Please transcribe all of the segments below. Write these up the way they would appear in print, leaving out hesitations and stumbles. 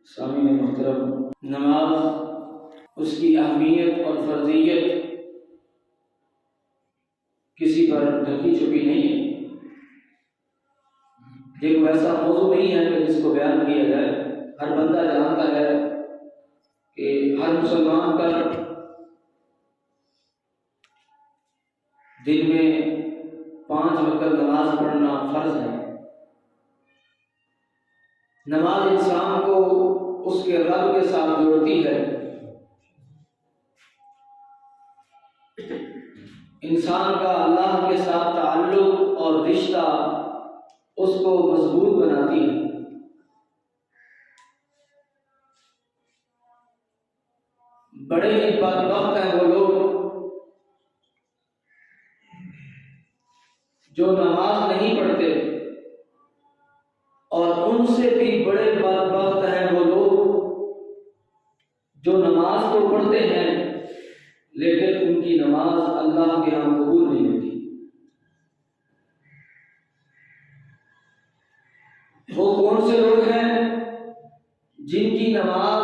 सामीन मोहतरम, नमाज उसकी अहमियत और फर्जियत किसी पर ढकी छुपी नहीं है। ये कोई ऐसा मौजू नहीं है कि जिसको बयान किया जाए। हर बंदा जानता है कि हर मुसलमान पर दिन में 5 वक्त नमाज पढ़ना फर्ज है। नमाज इंसान को उसके रब के साथ जोड़ती है। इंसान का अल्लाह के साथ ताल्लुक और रिश्ता उसको मजबूत बनाती है। बड़े ही बदबख्त हैं वो लोग जो नमाज नहीं पढ़ते, और उनसे भी बड़े बदबख्त हैं वो लोग जो नमाज तो पढ़ते हैं लेकिन उनकी नमाज अल्लाह के यहाँ कबूल नहीं होती। वो कौन से लोग हैं जिनकी नमाज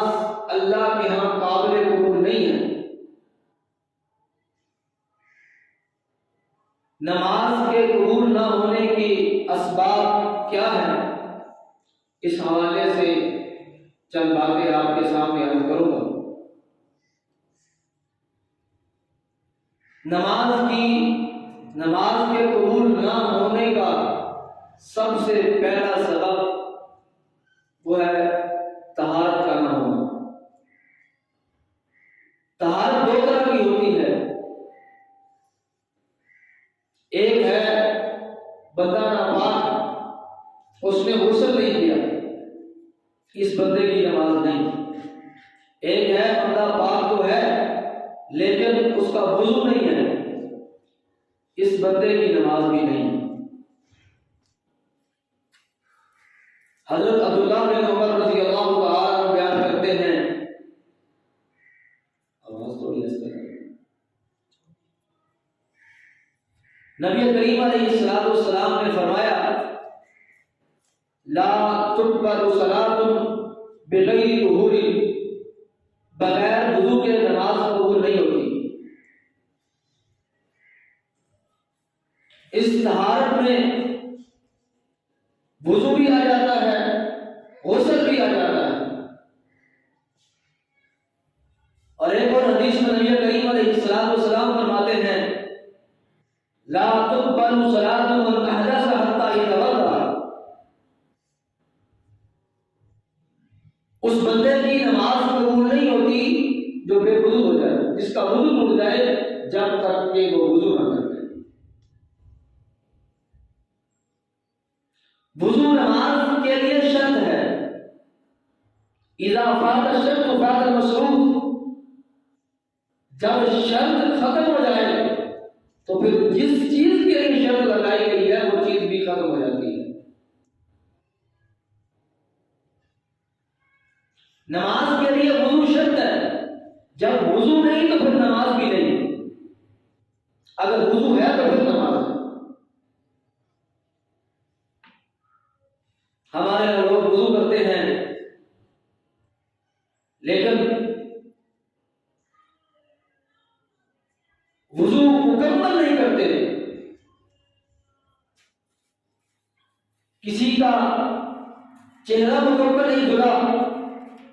अल्लाह के यहाँ काबिल कबूल नहीं है? नमाज के कबूल न होने की असबाब क्या है? इस हवाले से चंद बातें आपके सामने अर्ज करूंगा। नमाज के कबूल न होने का सबसे पहला सबब वो है तहारत का न होना। तहारत 2 तरह की होती है। एक है बंदा नापाक, उसने गुस्ल नहीं किया, इस बंदे की नमाज नहीं। एक है बंदा पाक तो है लेकिन उसका वुजू नहीं है, इस बंदे की नमाज भी नहीं। हजरत अब्दुल्लाह बिन उमर रज़ियल्लाहु तआला अन्हु बयान करते हैं, आवाज थोड़ी आस्ते करें। नबी करीम अलैहिस्सलातु वस्सलाम ने फरमाया, ला तुक़बलु सलातुन बिग़ैरि तुहूरी, बगैर वुजू के नमाज कबूल नहीं होती। इस तहारत में वुजू भी आ जाता है, गुस्ल भी आ जाता है। और एक और हदीस में नबी करीम अलैहिस्सलातु वस्सलाम फरमाते हैं, ला तुक़बलु सलातु मन अहदस हत्ता यतवद्दा, उस बंदे की नमाज कबूल नहीं होती जो बेवुजू हो जाए, जिसका वुजू टूट जाए, जब तक कि वो वुजू न करे। वुजू नमाज के लिए शर्त है। इज़ा फात शर्त फात मशरूत, जब शर्त खत्म हो जाए तो फिर जिस चीज के लिए शर्त लगाई गई है वो चीज भी खत्म हो जाती है। नमाज के लिए वुजू शर्त है। जब वुजू नहीं तो फिर नमाज भी नहीं। अगर वुजू है तो फिर नमाज है। हमारे लोग वुजू करते हैं लेकिन वुजू मुकम्मल नहीं करते। किसी का चेहरा मुकम्मल नहीं धुला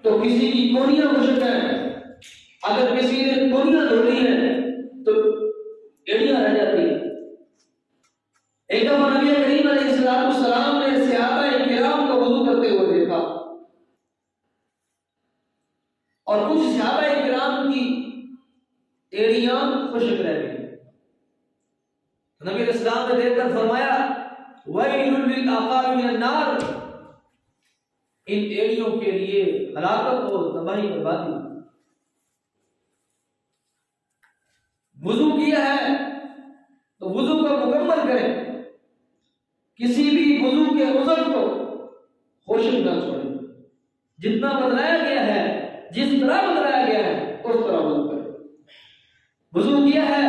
तो किसी की कोहनियां खुश्क है, अगर किसी ने कोहनियां धोनी है तो एड़ियां रह जाती है। एक दफा नबी करीम अलैहिस्सलातु वस्सलाम ने सहाबाए किराम को वुजू करते हुए देखा और कुछ सहाबाए किराम की एड़ियां खुश्क रह गई। नबी इस्लाम ने देखकर फरमाया, वैलुल लिल अक़ाबि मिनन नार, इन एड़ियों के लिए हलाकत और तबाही बर्बादी। वुजू किया है तो वुजू को मुकम्मल करें, किसी भी वुजू के उज़्र को खुश्क न छोड़ें। जितना बतलाया गया है, जिस तरह बतलाया गया है उस तरह वुजू करें। वुजू किया है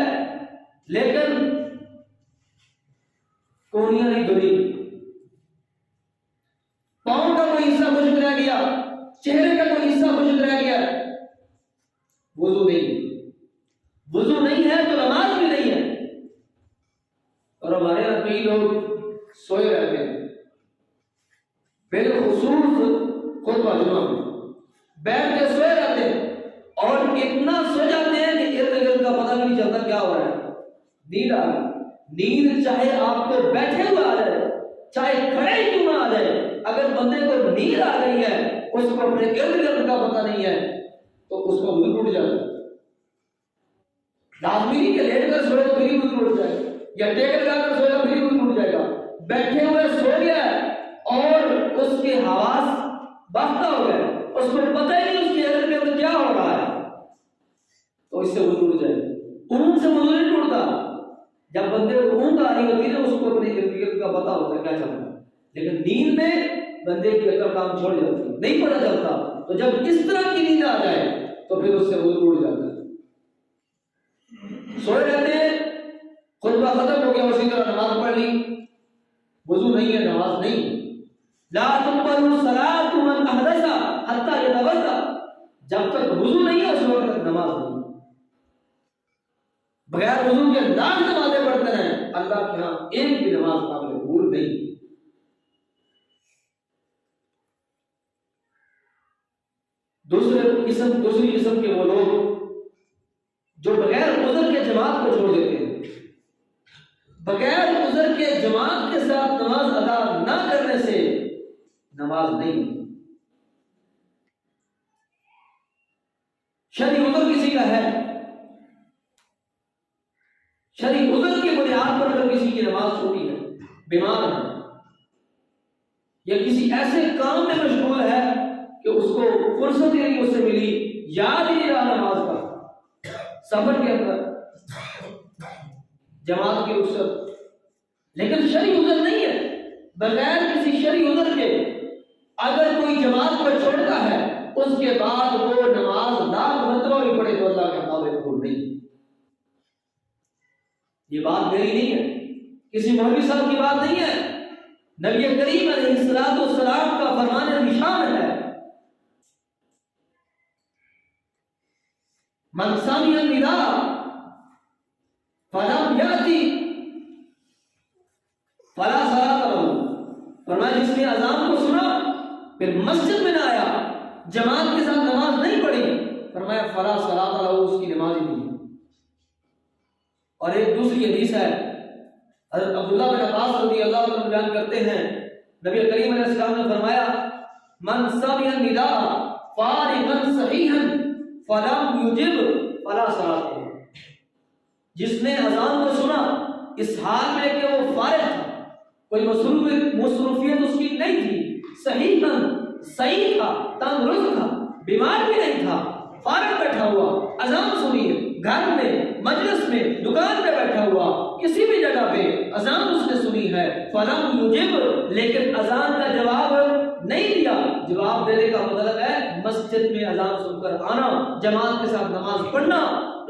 लेकिन कोहनियां नहीं धुली, पांव का कोई हिस्सा खुश्क रह गया चेहरे का कोई हिस्सा खुशक रह गया, वुजू नहीं, वुजू नहीं है तो नमाज भी नहीं है। और हमारे यहाँ कई लोग सोए रहते हैं, बिलखुसूस खुतबा जुमा में बैठ के सोए रहते हैं और इतना सो जाते हैं कि इर्द गिर्द का पता भी नहीं चलता क्या हो रहा है। नींद आ गई, नींद चाहे आपको बैठे हुए आ जाए, चाहे खड़े क्यों ना आ जाए, अगर बंदे को नींद आ गई है, उसको अपने इर्द गिर्द का पता नहीं है, तो उसका वुज़ू टूट जाता है। लाजमी नहीं कि लेट कर सोए तो फिर वुज़ू टूट जाए, या टेक लगाकर सोएगा फिर वुज़ू टूट जाएगा। बैठे हुए सो गया और उसके हवास बाफ्ता हो गए, उसको पता ही नहीं उसके इर्द गिर्द क्या हो रहा है, तो इससे वुज़ू टूट जाएगा। ऊँग से वुज़ू नहीं टूटता। जब बंदे को ऊँग आ रही होती है ना, उसको अपने इर्द गिर्द का पता होता है क्या चल रहा है, लेकिन नींद में बंदे की अकल काम छोड़ जाती है, नहीं पता चलता। तो जब इस तरह की नींद आ जाए तो फिर उससे वुज़ू टूट जाता है। सोए रहते हैं, खुतबा खत्म हो गया, उसी तरह नमाज पढ़ ली, वुज़ू नहीं है, नमाज नहीं। ला तुक़बलु सलातु मन अहदसा हत्ता यतवज़्ज़ा, जब तक वुज़ू नहीं है उस वक्त तक नमाज नहीं। बगैर वुज़ू के लाख नमाजें पढ़ते रहे, अल्लाह के यहाँ एक भी नमाज काबिल कबूल नहीं। दूसरी किस्म के वो लोग जो बगैर उज़्र के जमात को छोड़ देते हैं। बगैर उज़्र के जमात के साथ नमाज अदा ना करने से नमाज नहीं। शरई उज़्र किसी का है, शरई उज़्र की बुनियाद पर अगर किसी की नमाज छूटी है, बीमार है या किसी ऐसे काम में मशगूल है कि उसको फुर्सत ही नहीं उससे मिली, याद ही नहीं रहा नमाज का, सफर के अंदर जमात की रुखसत, लेकिन शरई उज़्र नहीं है, बगैर किसी शरई उज़्र के अगर कोई जमात को छोड़ता है, उसके बाद वो नमाज लाख मरतबा भी पढ़े तो अल्लाह के काबिल कबूल नहीं। ये बात मेरी नहीं है, किसी मौलवी साहब की बात नहीं है, नबी करीम अलैहिस्सलातु वस्सलाम का फरमान निशान है, मन सामिअ निदा फलम याति फला सलात लहू। फरमाया जिसने अज़ान को सुना फिर मस्जिद में ना आया, जमात के साथ नमाज नहीं पढ़ी, फरमाया फला सलात लहू, उसकी नमाज ही नहीं। और एक दूसरी हदीस है, हज़रत अब्दुल्लाह बिन अब्बास रज़ियल्लाहु अन्हु बयान करते हैं, नबी करीम अलैहिस्सलाम ने फरमाया मन समिअ निदा फारिगन सहीहन फलम युजिब फला सलात लहू। जिसने अज़ान को सुना इस हाल में कि वो फारिग था, कोई मसरूफियत उसकी नहीं थी, सही था, तंदुरुस्त था, बीमार भी नहीं था, फारिग बैठा हुआ, अज़ान सुनी है, घर में, मजलिस में, दुकान पे बैठा हुआ, किसी भी जगह पे अज़ान उसने सुनी है, फलम युजिब, लेकिन अज़ान का जवाब नहीं दिया। जवाब देने का मतलब है मस्जिद में अज़ान सुनकर आना, जमात के साथ नमाज पढ़ना।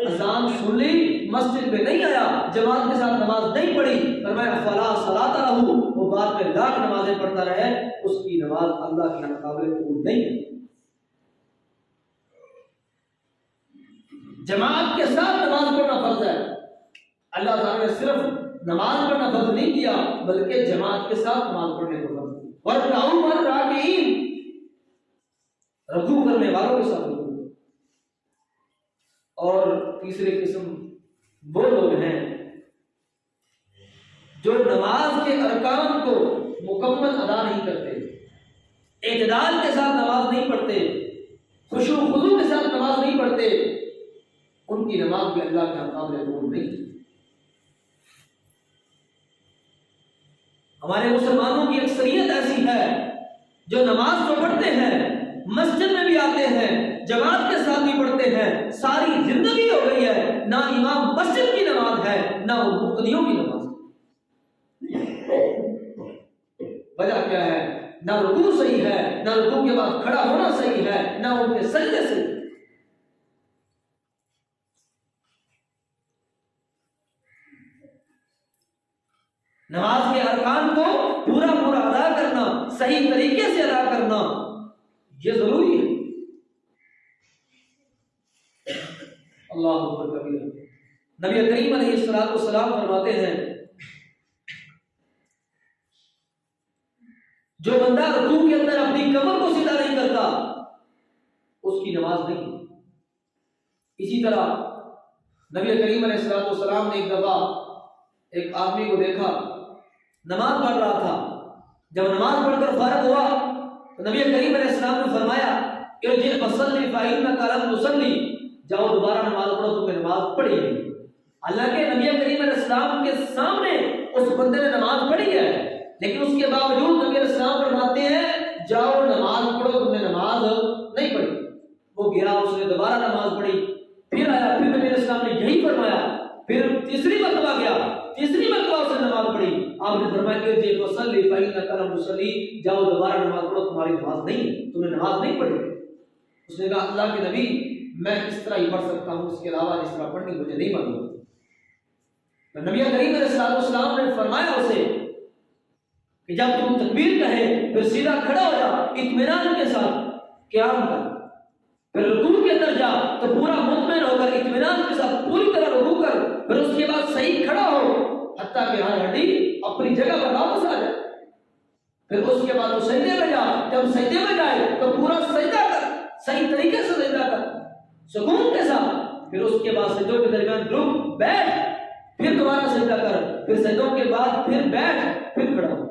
अज़ान सुन ली, मस्जिद में नहीं आया, जमात के साथ नमाज नहीं पढ़ी, फरमाया फला सलात लहू, वो बाद में लाख नमाजें पढ़ता रहे, उसकी नमाज अल्लाह के यहाँ काबिल कबूल नहीं है। जमात के साथ नमाज पढ़ना फर्ज है। अल्लाह ताला ने सिर्फ नमाज पढ़ना फर्ज नहीं किया, बल्कि जमात के साथ नमाज पढ़ने को फर्ज किया। और काउम पर राकीन, रुकू करने वालों के साथ। और तीसरी किस्म वो लोग हैं जो नमाज के अरकान को मुकम्मल अदा नहीं करते, इत्दाल के साथ नमाज नहीं पढ़ते, खुशू खुजू के साथ नमाज नहीं पढ़ते, उनकी नमाज भी अल्लाह के काबिल कबूल नहीं। हमारे मुसलमानों की अक्सरियत ऐसी है जो नमाज तो पढ़ते हैं, मस्जिद में भी आते हैं, जमात के साथ भी पढ़ते हैं, सारी जिंदगी हो गई है ना इमाम मस्जिद की नमाज है ना वो मुक्तदियों की नमाज। वजह क्या है? ना रुकू सही है, ना रुकू के बाद खड़ा होना सही है, ना उनके सजदे सही। नमाज के अरकान को पूरा पूरा अदा करना, सही तरीके से अदा करना, ये जरूरी है। अल्लाह अकबर कबीरा। नबी करीम अलैहिस्सलाम फरमाते हैं, जो बंदा रुकू के अंदर अपनी कमर को सीधा नहीं करता उसकी नमाज नहीं। इसी तरह नबी करीम अलैहिस्सलाम ने एक दफा एक आदमी को देखा, नमाज पढ़ रहा था। जब नमाज पढ़कर फारिग हुआ तो नबी करीम अलैहिस्सलाम ने फरमाया, इरजी फसल्ली फइन्नका लम तुसल्ली, जाओ दोबारा नमाज पढ़ो, तुमने नमाज पढ़ी नहीं। हालांकि नबी करीम अलैहिस्सलाम के सामने उस बंदे ने नमाज पढ़ी है, लेकिन उसके बावजूद नबी अलैहिस्सलाम फरमाते हैं, जाओ नमाज पढ़ो, तुमने नमाज नहीं पढ़ी। वो गया, उसने दोबारा नमाज पढ़ी, फिर आया, फिर नबी अलैहिस्सलाम ने यही फरमाया, फिर तीसरी मरतबा गया, तीसरी मरतबा उसने नमाज पढ़ी। आपने फरमाया कि फसल्ली फइन्नका लम तुसल्ली, जाओ दोबारा नमाज पढ़ो, तुम्हारी नमाज नहीं, तुमने नमाज नहीं पढ़ी। उसने कहा, अल्लाह के नबी, मैं इस तरह ही पढ़ सकता हूँ, इसके अलावा इस तरह पढ़नी मुझे नहीं मालूम। तो नबी करीम अलैहिस्सलाम ने फरमाया उसे कि जब तुम तकबीर कहे फिर सीधा खड़ा हो जा, इत्मीनान के साथ क़याम कर, फिर रुकू के अंदर जा तो पूरा मुतमईन होकर इत्मीनान के साथ पूरी तरह रुकू कर, फिर उसके बाद सही खड़ा हो हत्ता कि हर हड्डी अपनी जगह पर वापस आ जाए। फिर उसके बाद वो सजदे में जा, जब सजदे में जाए तो पूरा सजदा कर, सही तरीके से सजदा कर सुकून के साथ। फिर उसके बाद सजदों के दरमियान रुक, बैठ, फिर दोबारा सजदा कर, फिर सजदों के बाद फिर बैठ, फिर खड़ा हो।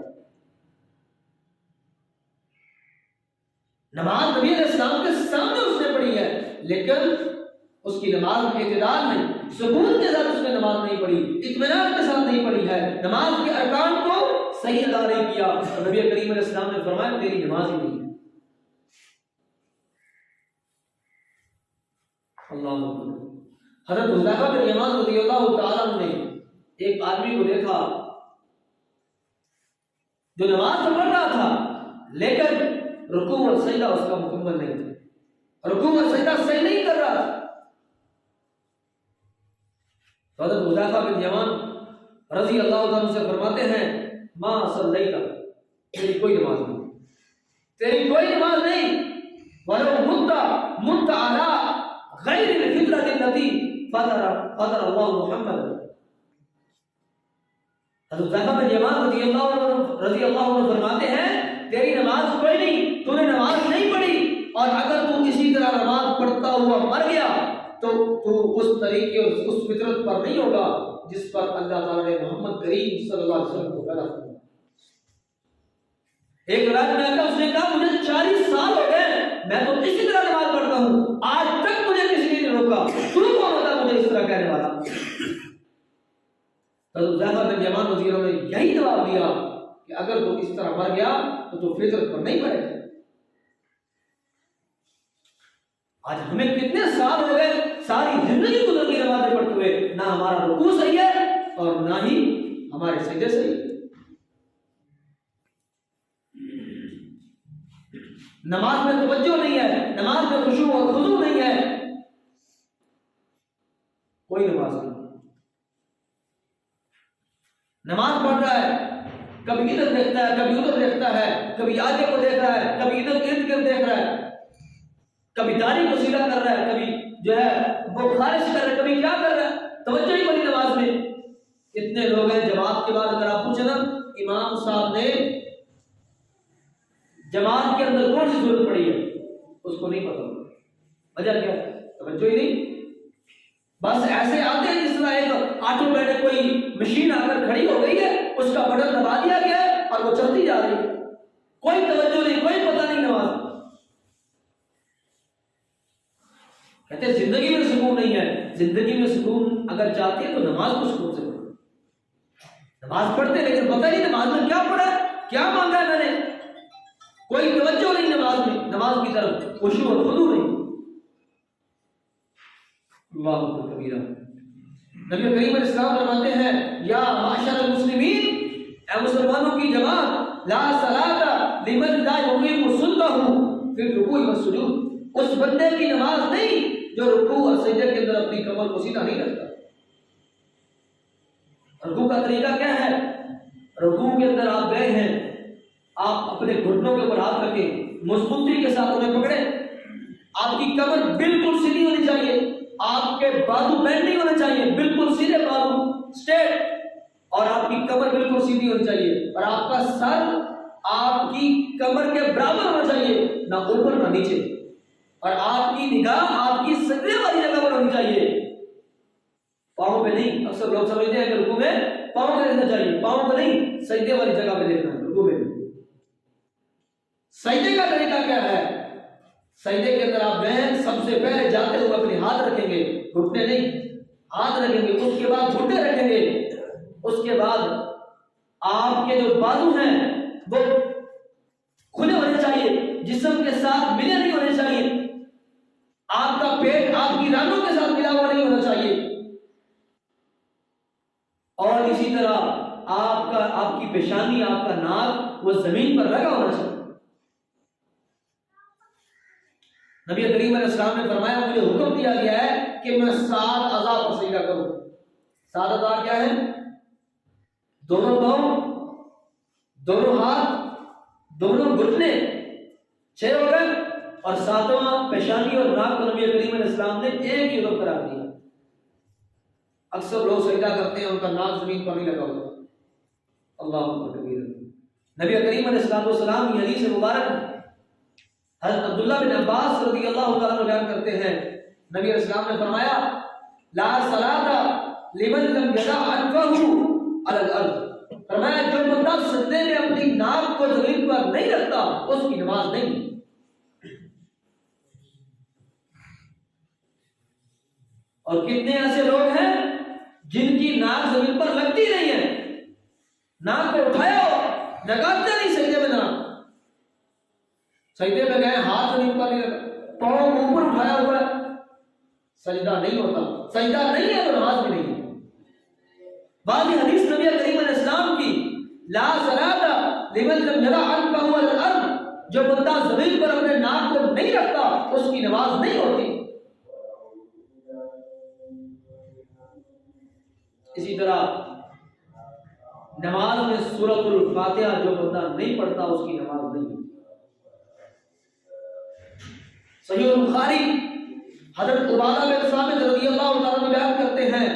नमाज नबी अलैहिस्सलाम के सामने उसने पढ़ी है, लेकिन उसकी नमाज में इत्मीनान नहीं, सुकून के साथ उसने नमाज नहीं पढ़ी, इत्मीनान के साथ नहीं पढ़ी है, नमाज के अरकान को सही अदा नहीं किया। तो नबी करीम अलैहिस्सलाम ने फरमाया, तेरी नमाज ही नहीं है। अल्लाह अकबर। हज़रत हुज़ैफा बिन यमान रज़ियल्लाहु तआला ने एक आदमी को देखा जो नमाज तो पढ़ रहा था, लेकिन रुकू और सजदा उसका मुकम्मल नहीं था, रुकू और सजदा सही नहीं कर रहा था। तो हज़रत हुज़ैफा बिन यमान रज़ी अल्लाह तआला से फरमाते हैं, मा सल्लैता, तेरी कोई नमाज नहीं, तेरी कोई नमाज नहीं, वलो मुत्ता अला गैरिल फित्रतिल लती फदर अल्लाह मुहम्मद। हज़रत हुज़ैफा बिन यमान रज़ी अल्लाह अन्हु फरमाते हैं, तेरी नमाज कोई नहीं, तूने नमाज नहीं पढ़ी, और अगर तू इसी तरह नमाज पढ़ता हुआ मर गया तो तू उस तरीके और उस फितरत पर नहीं होगा जिस पर अल्लाह ताला ने मोहम्मद करीम सल्लल्लाहु अलैहि वसल्लम को पैदा किया। एक रात में आता, उसने कहा, मुझे 40 साल हो गए, मैं तो इसी तरह नमाज पढ़ता हूँ, आज तक मुझे किसी ने नहीं रोका, तू कौन होता मुझे इस तरह कहने वाला। तो हुज़ैफा बिन यमान रज़ी अल्लाह ने यही जवाब दिया कि अगर तू इस तरह मर गया तो तू फितरत पर नहीं मरेगा। आज हमें कितने साल हो गए, सारी जिंदगी गुजर गई नमाज़ें पढ़ते हुए, ना हमारा रुकू सही है और ना ही हमारे सजदे सही है। नमाज में तवज्जो नहीं है, नमाज में खुशू और खुजू नहीं है, कोई नमाज नहीं। नमाज पढ़ रहा है, कभी इधर देखता है, कभी उधर देखता है, कभी आगे को देख रहा है, कभी इधर इर्द गिर्द देख रहा है, कभी दाढ़ी को सीधा कर रहा है, कभी जो है वो खारिज कर रहा है, कभी क्या कर रहा है, तवज्जो ही बनी नमाज में। इतने लोग हैं, जमात के बाद अगर आप पूछे ना, इमाम साहब ने जमात के अंदर कौन सी सूरत पड़ी है, उसको नहीं पता, वजह क्या, तवज्जो ही नहीं। बस ऐसे आते हैं जिस तरह एक ऑटोमेटिक कोई मशीन आकर खड़ी हो गई है, उसका बटन दबा दिया गया है और वो चलती जा रही है, कोई तवज्जो नहीं, कोई पता नहीं नमाज। कहते हैं जिंदगी में सुकून नहीं है, जिंदगी में सुकून अगर चाहते हैं तो नमाज को सुकून से पढ़ो। नमाज पढ़ते लेकिन पता नहीं नमाज में क्या पढ़ा, क्या मांगा है मैंने, कोई तवज्जो नहीं नमाज में, नमाज की तरफ खुशू और खुदू नहीं। अल्लाह कबीरा। नबी करीम अलैहिस्सलाम फरमाते हैं, या माशर मुस्लिमीन, ऐ मुसलमानों की जमात, ला सलाता लिमन ला युकीमु सुल्लहु फिर रुकू व सुजूद, उस बंदे की नमाज नहीं जो रुकू और सजदे के अंदर अपनी कमर को सीधा नहीं रखता। रुकू का तरीका क्या है, रुकू के अंदर आप गए हैं, आप अपने घुटनों के ऊपर हाथ रखें, मजबूती के साथ उन्हें पकड़े। आपकी कमर बिल्कुल सीधी होनी चाहिए, आपके बाजू बेंड नहीं होने चाहिए, बिल्कुल सीधे बाजू स्ट्रेट, और आपकी कमर बिल्कुल सीधी होनी चाहिए, और आपका सर आपकी कमर के बराबर होना चाहिए, ना ऊपर ना नीचे, और आपकी निगाह आपकी सजदे वाली जगह पर होनी चाहिए, पाँव पे नहीं। अक्सर लोग समझते हैं कि रुकू में पाँव पे देखना चाहिए, पाँव पे नहीं, सजदे वाली जगह पे देखना है रुकू में। सजदे का तरीका क्या है? सजदे के अंदर आप गए, सबसे पहले जाते हुए अपने हाथ रखेंगे, घुटने नहीं, हाथ रखेंगे, उसके बाद घुटने रखेंगे, उसके बाद आपके जो बाजू हैं वो खुले होने चाहिए, जिस्म के साथ मिले नहीं होने चाहिए, आपका पेट आपकी रानों के साथ मिला हुआ नहीं होना चाहिए, और इसी तरह आपकी पेशानी, आपका नाक वो जमीन पर लगा होना चाहिए। नबी करीम अलैहिस्सलाम ने फरमाया, मुझे हुक्म दिया गया है कि मैं 7 अज़ा पर सजदा करूं। 7 अज़ा क्या है? दोनों पांव, दोनों हाथ, दोनों घुटने, 6 हो गए, और 7वां पेशानी और नाक को नबी करीम अलैहिस्सलाम ने एक ही वक्त करार दिया। अक्सर लोग सजदा करते हैं, उनका नाक जमीन पर नहीं लगा होता। अल्लाह अकबर। नबी करीम अलैहिस्सलाम की हदीस मुबारक हज़रत अब्दुल्लाह बिन अब्बास रज़ियल्लाहु तआला अन्हु बयान करते हैं, नबी अलैहिस्सलाम ने फरमाया, ला सलाता लिमन लम यदा अनफहु अलल अर्द। फरमाया, जो बंदा सजदे में अपनी नाक को जमीन पर नहीं रखता उसकी नमाज नहीं। और कितने ऐसे लोग हैं जिनकी नाक जमीन पर लगती नहीं है, नाक को उठाया हो, लगाते नहीं सजदे में नाक, सजदे में गए हाथ जमीन पर नहीं लगा, पाँव ऊपर उठाया हुआ है, सजदा नहीं होता। सजदा नहीं है तो नमाज भी नहीं है। बाकी हदीस नबी करीम अलैहिस्सलाम की, ला सलाता लिमन लम यदा अनफहु अलल अर्द, जो बंदा जमीन पर अपने नाक को नहीं रखता उसकी नमाज नहीं होती। इसी तरह नमाज में सूरतुल फातिहा जो बंदा नहीं पढ़ता उसकी नमाज नहीं होती। सहीह बुखारी हज़रत उबादा बिन सामित रज़ियल्लाहु तआला अन्हु बयान करते हैं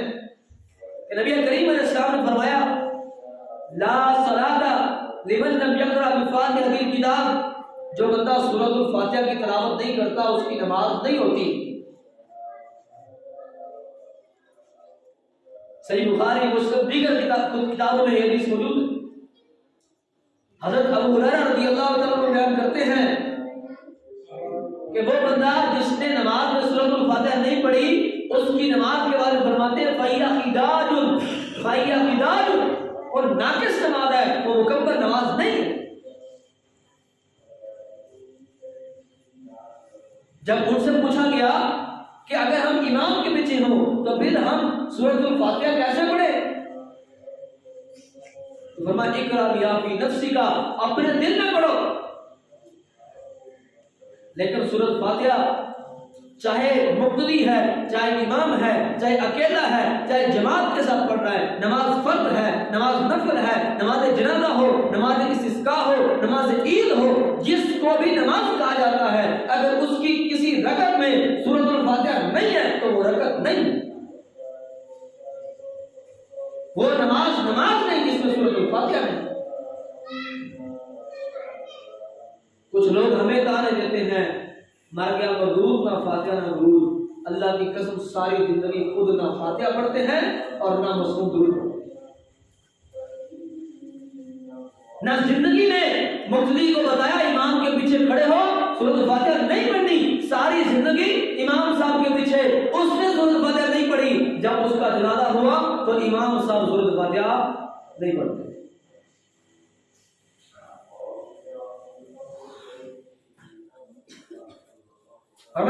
कि नबी करीम अलैहिस्सलाम ने फरमाया, ला सलाता लिमन लम यक़रा बिफ़ातिहातिल किताब, जो बंदा सूरतुल फातिहा की तिलावत नहीं करता उसकी नमाज नहीं होती। सहीह बुखारी, मुस्लिम, दीगर किताबों में यह हदीस मौजूद है। हज़रत अबू हुरैरा रज़ियल्लाहु तआला अन्हु बयान करते हैं कि वो बंदा जिसने नमाज में सूरतुल फातिहा नहीं पढ़ी उसकी नमाज के बारे में फरमाते हैं, फ़हिया ख़िदाजुन, और नाकिस नमाज है, वो मुकम्मल नमाज नहीं है। जब उनसे पूछा गया कि अगर हम इमाम के पीछे हो तो फिर हम सूरतुल फातिहा कैसे पढ़े, तो फरमाया, इक़रा बिहा फ़ी नफ़्सिका, अपने दिल में पढ़ो। लेकिन सूरत फातिहा चाहे मुक्तदी है, चाहे इमाम है, चाहे अकेला है, चाहे जमात के साथ पढ़ रहा है, नमाज फर्द है, नमाज नफल है, नमाज जनाजा हो, नमाज इस्तिस्का हो, नमाज ईद हो, जिसको भी नमाज कहा जाता है, अगर उसकी किसी रकअत में सूरतुल फातिहा नहीं है तो वो रकअत नहीं, वो नमाज नहीं जिसमें सूरतुल फातिहा नहीं। कुछ लोग हमें ताने देते हैं, मर गया मरूद, ना फातिहा ना दुरूद। अल्लाह की कसम, सारी जिंदगी खुद ना फातिहा पढ़ते हैं और ना मसनून दुरूद पढ़ते हैं। ना जिंदगी में मुक्तदी को बताया इमाम के पीछे खड़े हो सूरत फातिहा नहीं पढ़नी, सारी जिंदगी इमाम साहब के पीछे उसने सूरत फातिहा नहीं पढ़ी, जब उसका जनाजा हुआ तो इमाम साहब सूरत फातिहा नहीं पढ़ते।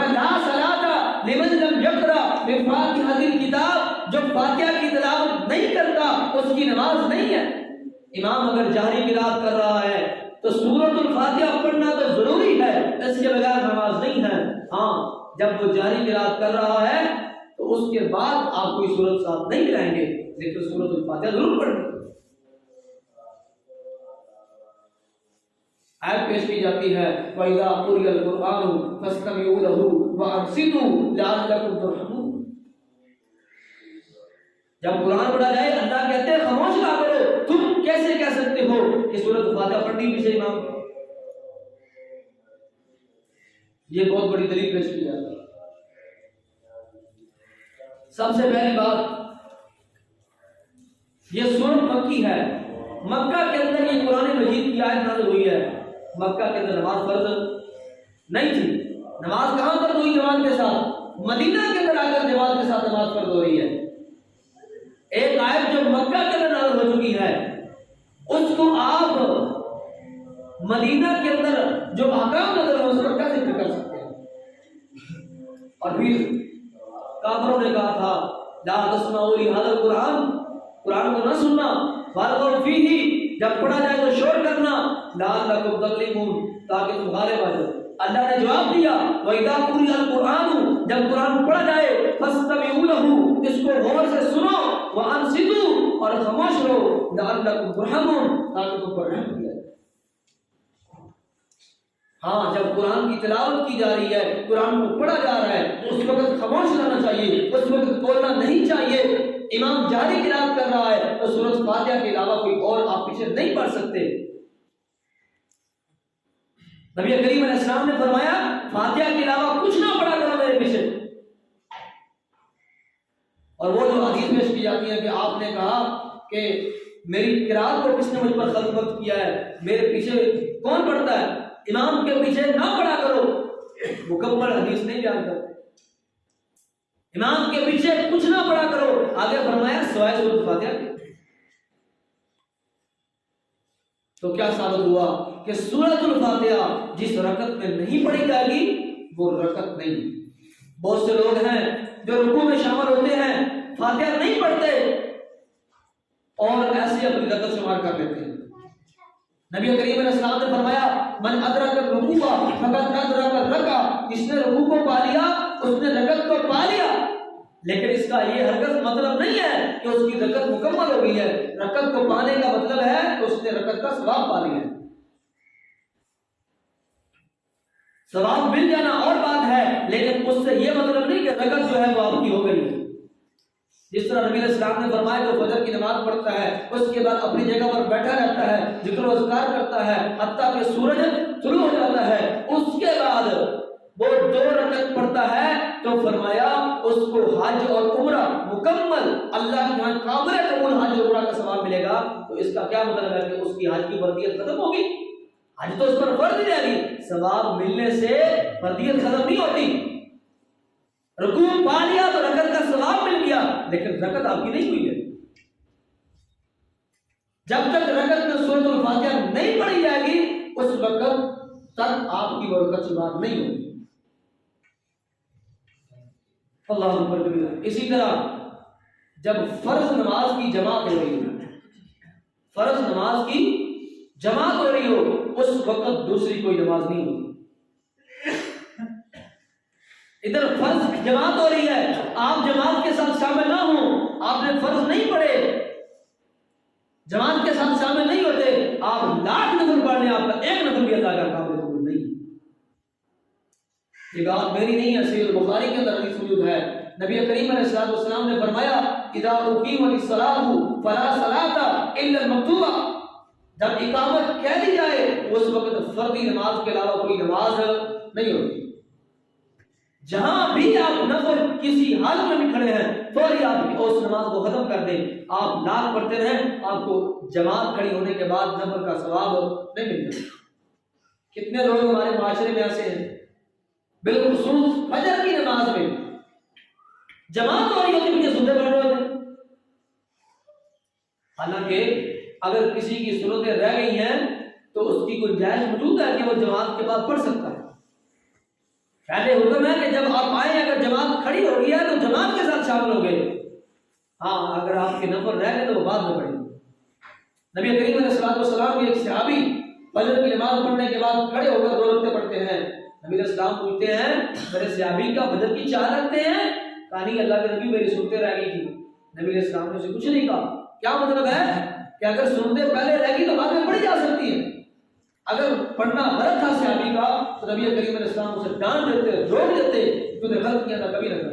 ला सलाता लिमन लम यक़रा बिफ़ातिहातिल किताब, जो फातिहा की तिलावत नहीं करता उसकी नमाज नहीं है। इमाम अगर जाहरी किरात कर रहा है तो सूरतुल फातिहा पढ़ना तो जरूरी है, इसके बगैर नमाज नहीं है। हाँ, जब वो जाहरी किरात कर रहा है तो उसके बाद आप कोई सूरत साथ नहीं गिराएंगे, लेकिन सूरतुल फातिहा जरूर पढ़नी। आयत पेश की जाती है, वइज़ा कुरियल कुरआनु फस्तमिऊ लहू व अंसितू लअल्लकुम तुरहमून। जब कुरान पढ़ा जाए अल्लाह कहते हैं खामोश ना करो। तुम कैसे कह सकते हो कि सूरत फातिहा पढ़नी भी चाहिए इमाम? ये बहुत बड़ी दलील पेश की जाती है। सबसे पहली बात, ये सूरत मक्की है। मक्का के अंदर ये कुरान मजीद की आयत नाज़िल हुई है। मक्का के अंदर नमाज फर्ज नहीं थी। नमाज कहां फर्ज हुई? जमात के साथ। मदीना के अंदर आकर जमात के साथ नमाज फर्ज हो रही है। एक आयत जो मक्का के अंदर नाज़िल हो चुकी है, उसको आप मदीना के अंदर जो अहकाम नज़र है उस पर कैसे फिक्र कर सकते हैं? और फिर काफिरों ने कहा था ला तस्माऊ लिहाज़ल कुरान, कुरान को न सुनना, वालगौ फीही, जब पढ़ा जाए तो शोर करना, लअल्लकुम तग़लिबून, ताकि तुम गालिब आ जाओ। अल्लाह ने जवाब दिया वइज़ा कुरियल कुरआनु, जब कुरान पढ़ा जाए फस्तमिऊ लहू, इसको गौर से सुनो, व अंसितू, और खामोश रहो, लअल्लकुम तुरहमून, ताकि तुम पर रहम किया जाए। हाँ, जब कुरान की तिलावत की जा रही है, कुरान को पढ़ा जा रहा है, उस वक्त खामोश रहना चाहिए, उस वक्त बोलना नहीं चाहिए। इमाम जारी किरात कर रहा है तो सूरत फातिहा के अलावा कोई और आप पीछे नहीं पढ़ सकते। नबी करीम अलैहिस्सलाम ने फरमाया फातिहा के अलावा कुछ ना पढ़ा करो मेरे पीछे। और वो जो हदीस पेश की जाती है कि आपने कहा कि मेरी किरात को किसने मुझ पर खलबत किया है, मेरे पीछे कौन पढ़ता है, इमाम के पीछे ना पढ़ा करो। मुकम्मल हदीस नहीं बयान करते, इमाम के पीछे कुछ ना पढ़ा करो। आगे फरमाया सिवाय सूरत फातिहा। तो क्या साबित हुआ कि सूरतुल फातिहा जिस रकत में नहीं पढ़ी जाएगी वो रकत नहीं। बहुत से लोग हैं जो रुकू में शामिल होते हैं, फातिहा नहीं पढ़ते और ऐसे अपनी रकत शुमार कर लेते हैं। नबी करीम अलैहिस्सलाम ने फरमाया मन अदरक रुकूआ फकत अदरक रका, जिसने रुकू को पा लिया उसने रकत को पा लिया। लेकिन इसका ये हरकत मतलब नहीं है कि उसकी रकत मुकम्मल हो गई है। रकत को पाने का मतलब है कि उसने रकत का सवाब पा लिया। सवाब मिल जाना और बात है, लेकिन उससे ये मतलब नहीं कि रकत जो है वो आपकी हो गई है। जिस तरह नबी अलैहिस्सलाम ने फरमाया जो फजर की नमाज पढ़ता है उसके बाद अपनी जगह पर बैठा रहता है, जिक्र व अज़कार करता है हत्ता कि सूरज तुलू हो जाता है, उसके बाद वो 2 रकत पढ़ता है तो फरमाया उसको हज और उम्रा मुकम्मल अल्लाह के यहाँ काबिल कबूल हज और उम्रा का सवाब मिलेगा। तो इसका क्या मतलब है कि उसकी हज की फर्दियत खत्म होगी? हज तो उस पर फर्ज ही रहेगी, सवाब मिलने से फर्दियत खत्म नहीं होती। रुकू पा लिया तो रकत का सवाब मिल गया, लेकिन रकत आपकी नहीं हुई है। जब तक रकत में सूरतुल फातिहा नहीं पढ़ी जाएगी उस वक्त तक आपकी वो रकत शुमार नहीं होगी। अल्लाह अकबर कबीरा। इसी तरह जब फर्ज नमाज की जमात हो रही हो, फर्ज नमाज की जमात हो रही हो, उस वक्त दूसरी कोई नमाज नहीं होती। इधर फर्ज जमात हो रही है, आप जमात के साथ शामिल ना हो, आपने फर्ज नहीं पढ़े, जमात के साथ शामिल नहीं होते, आप लाख नफल पढ़ लें, आपका एक नफल भी अदा कर काबिल कबूल नहीं। ये बात मेरी नहीं है, सहीह बुखारी के अंदर हदीस मौजूद है। नबी करीम अलैहिस्सलाम ने फरमाया इज़ा उक़ीमतिस सलातु फला सलाता इल्ला मक्तूबा, जब इकामत कह दी जाए उस वक्त फर्दी नमाज के अलावा कोई नमाज नहीं होती। जहां भी आप नफल किसी हाल में भी खड़े हैं फौरी आप उस नमाज को खत्म कर दें। आप लाख पढ़ते रहें, आपको जमात खड़ी होने के बाद नफल का सवाब नहीं मिलता। कितने लोग हमारे माशरे में ऐसे हैं बिल्कुल खुसूस फजर की नमाज में जमात हो रही होती मुझे सुनते पढ़ रहे होते। हालांकि अगर किसी की सुन्नतें रह गई हैं तो उसकी गुंजाइश मौजूद है कि वो जमात के बाद पढ़ सकता है। पहले हुक्म है कि जब आप आए अगर जमात खड़ी हो गई है तो जमात के साथ शामिल हो गए। हाँ, अगर आपके नफल रह गए तो वो बाद में पढ़ेंगे। नबी करीम अलैहिस्सलाम के एक सहाबी फजर की नमाज पढ़ने के बाद खड़े होकर 2 रकातें पढ़ते हैं। नबी अलैहिस्सलाम पूछते हैं मेरे सहाबी का फजर की 4 रखते हैं? कहा नहीं, अल्लाह के नबी मेरी सुनते रह गई थी। नबी अलैहिस्सलाम ने उसे कुछ नहीं कहा। क्या मतलब है कि अगर सुनते पहले रह गई तो बाद में पढ़ी जा सकती है। अगर पढ़ना गलत था सहाबी का तो नबी करीम अलैहि सलाम उसे डांट देते, रोक देते, तूने गलत किया था, कभी ना कर।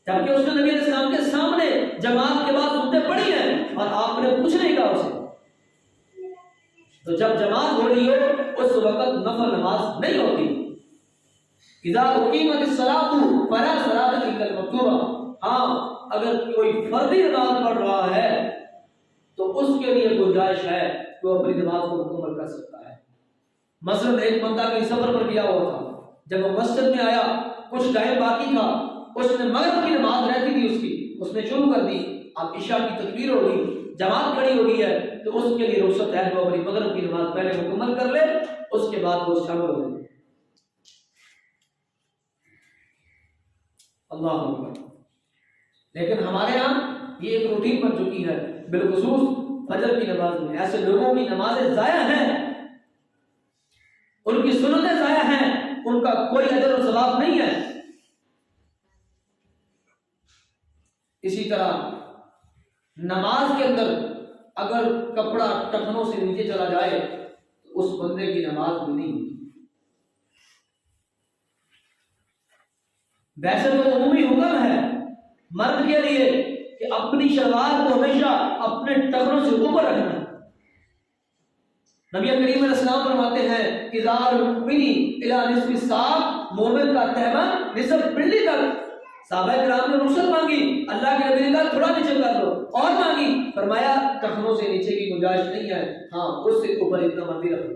जबकि उसने नबी अलैहि सलाम के सामने जमात के बाद सुनते पढ़ी है और आपने कुछ नहीं कहा उसे। तो जब जमात हो रही हो उस वक्त नफल नमाज नहीं होती। इज़ा उक़ीमतिस सलातु फला सलाता इल्ला मक्तूबा। हाँ, अगर कोई फर्जी नमाज पढ़ रहा है तो उसके लिए गुंजाइश है, तो अपनी नमाज को मुकम्मल कर सकता है। मसलन एक बंदा कहीं सफर पर गया हुआ था, जब वो मस्जिद में आया कुछ टाइम बाकी था, उसने मगरिब की नमाज रहती थी उसने शुरू कर दी। अब इशा की तकबीर हो गई, जमात खड़ी हो गई है, तो उसके लिए रुख्सत है वो अपनी मगरिब की नमाज पहले मुकम्मल कर ले, उसके बाद वो शामिल हो जाए। अल्लाह अकबर। लेकिन हमारे यहाँ ये एक रूटीन बन चुकी है, बिलखुसूस फजर की नमाज में ऐसे लोगों की नमाजें जाया हैं, उनकी सुन्नतें जाया हैं, उनका कोई अजर और सवाब नहीं है। इसी तरह नमाज के अंदर अगर कपड़ा टखनों से नीचे चला जाए तो उस बंदे की नमाज भी नहीं होती। वैसे तो उम्मी हुक्म है मर्द के लिए कि अपनी शलवार को हमेशा अपने टखनों से ऊपर रखना है। नबी करीम अलैहि सलाम फरमाते हैं इज़ार मुमिनी इला निस्फि साक़, मोमिन का तहबन निसफ पिंडली तक। साहबा किराम ने रुख्सत मांगी, अल्लाह के नबी ने कहा थोड़ा नीचे कर लो, और मांगी, फरमाया टखनों से नीचे की गुंजाइश नहीं है, हाँ उससे ऊपर इतना मर्दी रख लो।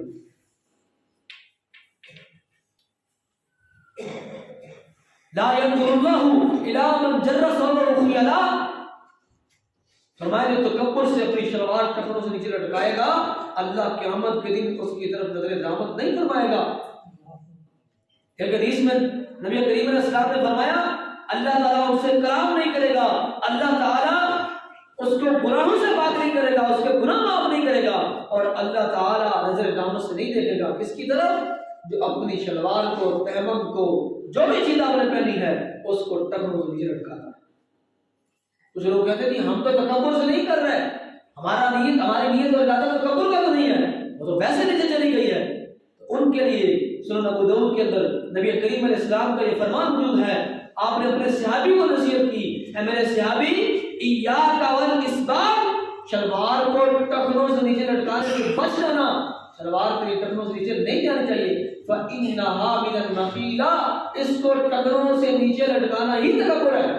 ला यंजुरुल्लाहु इला मन जर्रा सौबहु खुयला। फरमाया जो तकब्बुर से अपनी शलवार टखनों से नीचे लटकाएगा, अल्लाह क़यामत के दिन उसकी तरफ नजर रहमत नहीं फरमाएगा। एक हदीस में नबी करीम अलैहि सलाम ने फरमाया अल्लाह ताला उससे कलाम नहीं करेगा, अल्लाह ताला उसको गुनाहों से बात नहीं करेगा, उसके गुनाह माफ नहीं करेगा, और अल्लाह ताला नजर रहमत से नहीं देखेगा किसकी तरफ? जो अपनी शलवार को, तहमम को, जो भी चीज आपने पहनी है उसको टखनों से नीचे लटकाता है। कुछ लोग कहते हैं हम तो तकब्बुर से नहीं कर रहे, हमारी नीयत और इरादा तो तकब्बुर का तो नहीं है, वो तो वैसे नीचे चली गई है। तो उनके लिए सुनन अबू दाऊद के अंदर नबी करीम अलैहि सलाम का ये फरमान मौजूद है। आपने अपने सहाबी को नसीहत की, ऐ मेरे सहाबी इय्याका वल इस्बाल, शलवार को टखनों से नीचे लटकाने से बच जाना, शलवार के टखनों से नीचे नहीं जानी चाहिए। फ़इन्नहा मिनल मक़ीला, इसको टखनों से नीचे लटकाना ही तकब्बुर है।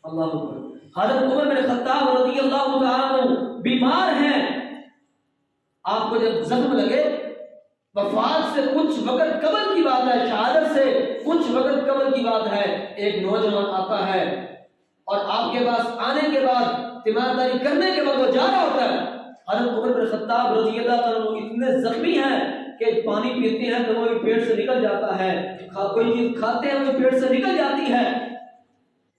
अल्लाह अकबर। हज़रत उमर बिन खत्ताब रज़ियल्लाहु तआला अन्हु बीमार हैं, आपको जब जख्म लगे, वफात से कुछ वक्त कबल की बात है, शहादत से कुछ वक्त कबल की बात है, एक नौजवान आता है और आपके पास आने के बाद, तीमारदारी करने के बाद वो जा रहा होता है। हज़रत उमर बिन खत्ताब रज़ियल्लाहु अन्हु इतने जख्मी हैं कि पानी पीते हैं तो वो पेट से निकल जाता है, कोई चीज खाते हैं वो पेट से निकल जाती है।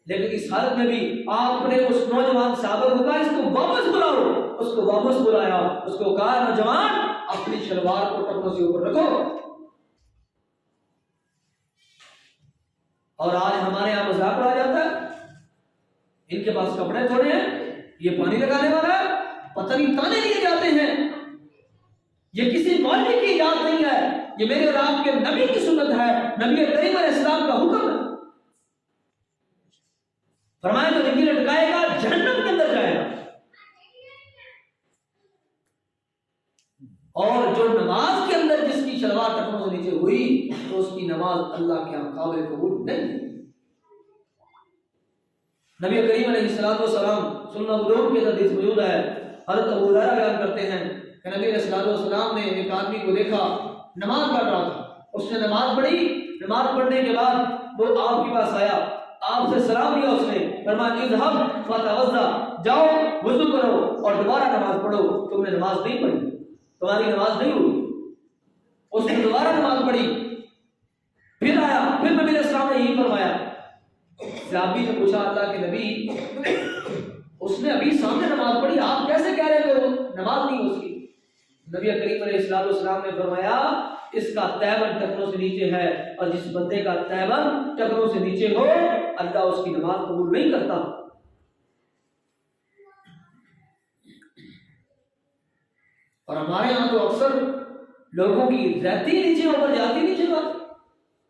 लेकिन इस हालत में भी आपने उस नौजवान साहब को कहा इसको वापस बुलाओ, उसको वापस बुलाया, उसको कहा नौजवान अपनी शलवार को टखनों से ऊपर रखो। और आज हमारे यहाँ मजाक उड़ाया जाता है, इनके पास कपड़े थोड़े हैं, ये पानी लगाने वाला है, पता नहीं ताने लिए जाते हैं। ये किसी मौलवी की इजाजत नहीं है, ये मेरे और आपके नबी की सुन्नत है, नबी करीम अलैहिस्सलाम का हुक्म है। फरमाया तो नीचे लटकाएगा जहन्नम के अंदर जाएगा। और जो नमाज के अंदर जिसकी शलवार टखनों से नीचे हुई तो उसकी नमाज अल्लाह के यहाँ काबिल कबूल नहीं। नबी करीम अलैहिस्सलाम सुन्नत अबू दाऊद के हदीस मौजूद है, हज़रत अबू हुरैरा बयान करते हैं कि नबी अलैहिस्सलाम ने एक आदमी को देखा नमाज पढ़ रहा था, उसने नमाज पढ़ी, नमाज पढ़ने के बाद वो आपके पास आया, आपसे सलाम लिया, उसने फरमाया इज़हब फतवज़्ज़ा, जाओ वुज़ू करो और दोबारा नमाज पढ़ो, तुमने नमाज नहीं पढ़ी, तुम्हारी नमाज नहीं हुई। उसने दोबारा नमाज पढ़ी, फिर आया, फिर नबी अलैहिस्सलाम ने यही फरमाया। सहाबी ने पूछा अल्लाह के नबी, उसने अभी सामने नमाज पढ़ी, आप कैसे कह रहे हो नमाज नहीं उसकी? नबी करीम अलैहिस्सलाम ने फरमाया इसका तैबन टखनों से नीचे है, और जिस बंदे का तैबन टखनों से नीचे हो अल्लाह उसकी नमाज कबूल नहीं करता। और हमारे यहाँ तो अक्सर लोगों की रहती नीचे ऊपर जाती नीचे बात।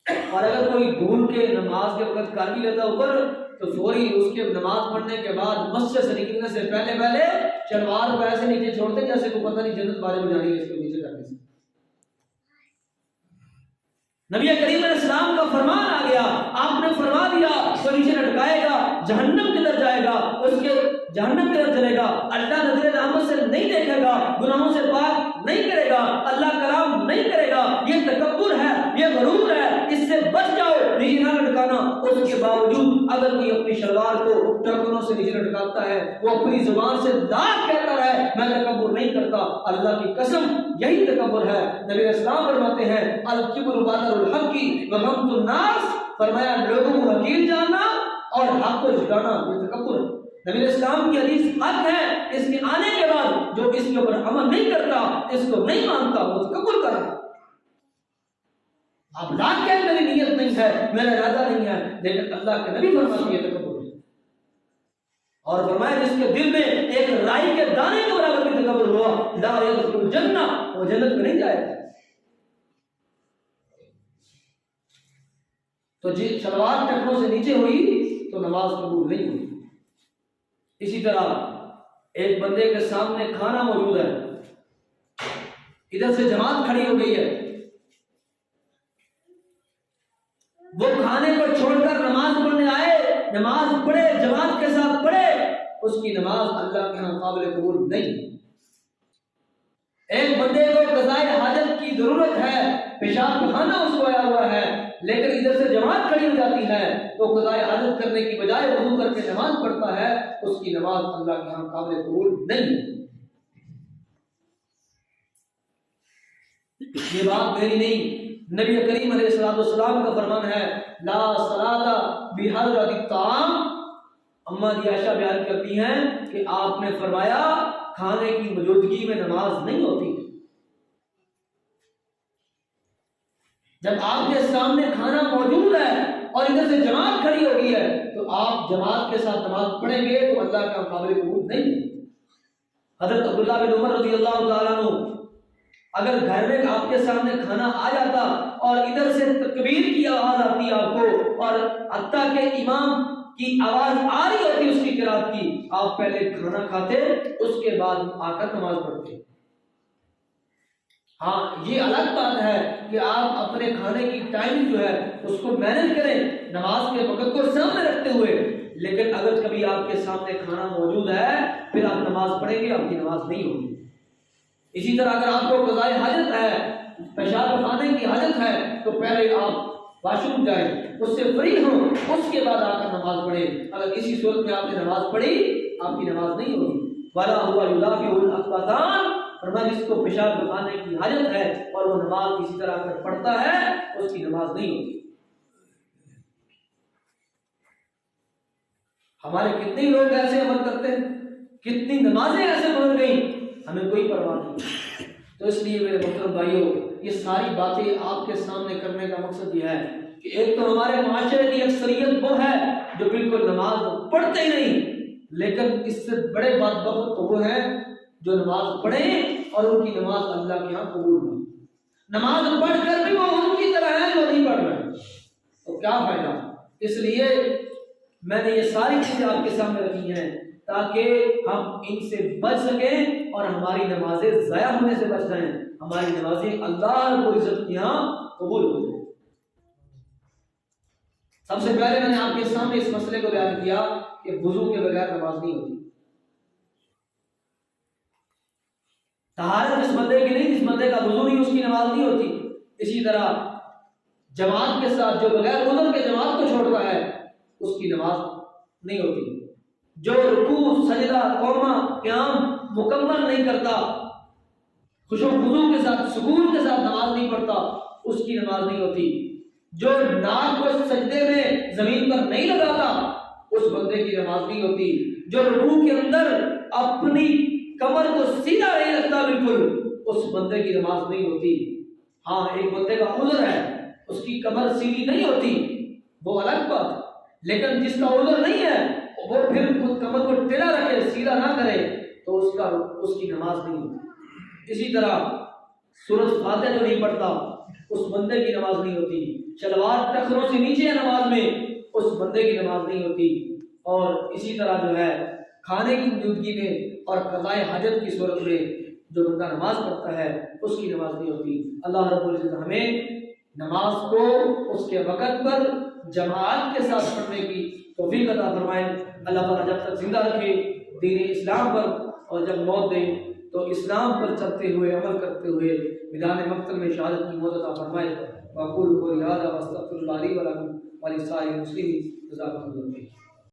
और अगर कोई भूल के नमाज के वक्त कर भी लेता ऊपर तो फौरी उसके नमाज पढ़ने के बाद मस्जिद से निकलने से पहले शलवार को ऐसे नीचे छोड़ते जैसे को पता नहीं जन्नत बारे में जानी है इसको नीचे करने से। नबी करीम अलैहिस्सलाम का फरमान आ गया, आपने फरमा दिया तो नीचे लटकाएगा, जहन्नम की तरफ जाएगा, उसके जहन्नम की तरफ चलेगा, अल्लाह नजर रहमत से नहीं देखेगा, गुनाहों से पाक नहीं करेगा, अल्लाह कलाम नहीं करेगा। ये तकब्बुर है, ये गरूर है, इससे बच जाओ, नीचे ना लटकाना। उसके बावजूद अगर कोई अपनी शलवार को टखनों से नीचे लटकाता है, वो अपनी जुबान से दाग कहता है मैं तकब्बुर नहीं करता, अल्लाह की कसम यही तकब्बुर है। नबी अलैहिस्सलाम फरमाते हैं अल किब्रु बातरुल हक़्क़ि व गम्तुन नास, फरमाया लोगों को हकीर जानना और हक को झुकाना ये तकब्बुर है। नबी अलैहिस्सलाम की हदीस हक है, इसके आने के बाद जो इसके ऊपर अमल नहीं करता, इसको नहीं मानता, वो तकब्बुर कर रहा है। आप लाख कहें मेरी नीयत नहीं है, मेरा इरादा नहीं है, लेकिन अल्लाह के नबी फरमाते हैं तकब्बुर है। और फरमाया जिसके दिल में एक राई के दाने के बराबर भी तकब्बुर हुआ, ला यदखुल जन्नह, वो जन्नत में नहीं जाएगा। तो जी सलवार टखनों से नीचे हुई तो नमाज कबूल नहीं हुई। इसी तरह एक बंदे के सामने खाना मौजूद है, इधर से जमात खड़ी हो गई है, वो खाने को छोड़कर नमाज पढ़ने आए, नमाज पढ़े, जमात के साथ पढ़े, उसकी नमाज अल्लाह के यहाँ काबिल कबूल नहीं। एक बंदे को क़ज़ाए हाजत की जरूरत है, पेशाब खाना उसको आया हुआ है, लेकिन इधर से जमात खड़ी हो जाती है तो क़ज़ाए हाजत करने की बजाय वज़ू करके नमाज पढ़ता है, उसकी नमाज अल्लाह के यहाँ काबिल कबूल नहीं। ये बात मेरी नहीं, नबी करीम अलैहिस्सलाम का फरमान है ला सलाता बिहज़रति ताम। अम्मा दी आयशा बयान करती हैं कि आपने फरमाया खाने की मौजूदगी में नमाज नहीं होती। जब आपके सामने खाना मौजूद है और इधर से जमात खड़ी हो गई है तो आप जमात के साथ नमाज पढ़ेंगे तो अल्लाह का काबिल कबूल नहीं। हज़रत अब्दुल्लाह बिन उमर रज़ियल्लाहु ताला अन्हु, अगर घर में आपके सामने खाना आ जाता और इधर से तकबीर की आवाज आती आपको और हत्ता के इमाम की आवाज आ रही होती उसकी किरात की, आप पहले खाना खाते उसके बाद आकर नमाज पढ़ते। हाँ, ये अलग बात है कि आप अपने खाने की टाइम जो है उसको मैनेज करें नमाज के वक्त को सामने रखते हुए, लेकिन अगर कभी आपके सामने खाना मौजूद है फिर आप नमाज पढ़ेंगे, आपकी नमाज नहीं होगी। इसी तरह अगर आपको क़ज़ाए हाजत है, पेशाब खाने की हाजत है, तो पहले आप वाशरूम जाएं, उससे फ्री हो, उसके बाद आकर नमाज पढ़ें। अगर इसी सूरत में आपने नमाज पढ़ी आपकी नमाज नहीं होगी। वाला हुआ युदाफिउल अक़दान, फरमाया जिसको पेशाब खाने की हाजत है और वो नमाज इसी तरह अगर पढ़ता है उसकी नमाज नहीं होगी। हमारे कितने लोग ऐसे अमल करते हैं, कितनी नमाजें ऐसे गुजर गई, हमें कोई परवाह नहीं। तो इसलिए मेरे मोहतरम भाइयों, ये सारी बातें आपके सामने करने का मकसद यह है कि एक तो हमारे माशरे की अक्सरियत वो है जो बिल्कुल नमाज पढ़ते ही नहीं, लेकिन इससे बड़े बदबख्त तो वो है जो नमाज पढ़े और उनकी नमाज अल्लाह के यहाँ कबूल हो। नमाज पढ़कर भी वो उनकी तरह है जो नहीं पढ़ रहे, तो क्या फायदा। इसलिए मैंने ये सारी चीजें आपके सामने रखी हैं ताकि हम इनसे बच सकें और हमारी नमाजें ज़ाया होने से बच जाएं, हमारी नमाजें अल्लाह को इज्जत के यहाँ कबूल हो जाए। सबसे पहले मैंने आपके सामने इस मसले को बयान किया कि वुजू के बगैर नमाज नहीं होती। तहारत जिस बंदे की नहीं, जिस बंदे का वुजू नहीं उसकी नमाज नहीं होती। इसी तरह जमात के साथ जो बगैर उज़्र के जमात को छोड़ता है उसकी नमाज नहीं होती। जो रुकू सजदा कौमा क़याम मुकम्मल नहीं करता, खुशू खुजू के साथ सुकून के साथ नमाज नहीं पढ़ता, उसकी नमाज नहीं होती। जो नाक को सजदे में जमीन पर नहीं लगाता उस बंदे की नमाज नहीं होती। जो रुकू के अंदर अपनी कमर को सीधा नहीं रखता बिल्कुल, उस बंदे की नमाज नहीं होती। हाँ, एक बंदे का उज़्र है, उसकी कमर सीधी नहीं होती, वो अलग बात। लेकिन जिसका उज़्र नहीं है वो फिर उस कमर को टेढ़ा रखे, सीधा ना करे, तो उसकी नमाज नहीं होती। इसी तरह सूरत फातिहा जो नहीं पढ़ता उस बंदे की नमाज नहीं होती। शलवार टखनों से नीचे नमाज में, उस बंदे की नमाज नहीं होती। और इसी तरह जो है खाने की मौजूदगी में और क़ज़ाए हाजत की सूरत में जो बंदा नमाज पढ़ता है उसकी नमाज नहीं होती। अल्लाह रब्बुल इज़्ज़त हमें नमाज को उसके वक़्त पर जमात के साथ पढ़ने की तौफीक अता फरमाए। अल्लाह ताला जब तक जिंदा रखे दीन इस्लाम पर, और जब मौत दे तो इस्लाम पर चलते हुए अमल करते हुए मैदान मक़तल में शहादत की मौत अता फरमाए। वक़ूलु क़ौली हाज़ा वअस्तग़फ़िरुल्लाह ली व लकुम व लिस्साइरिल मुस्लिमीन। जज़ाकुमुल्लाह।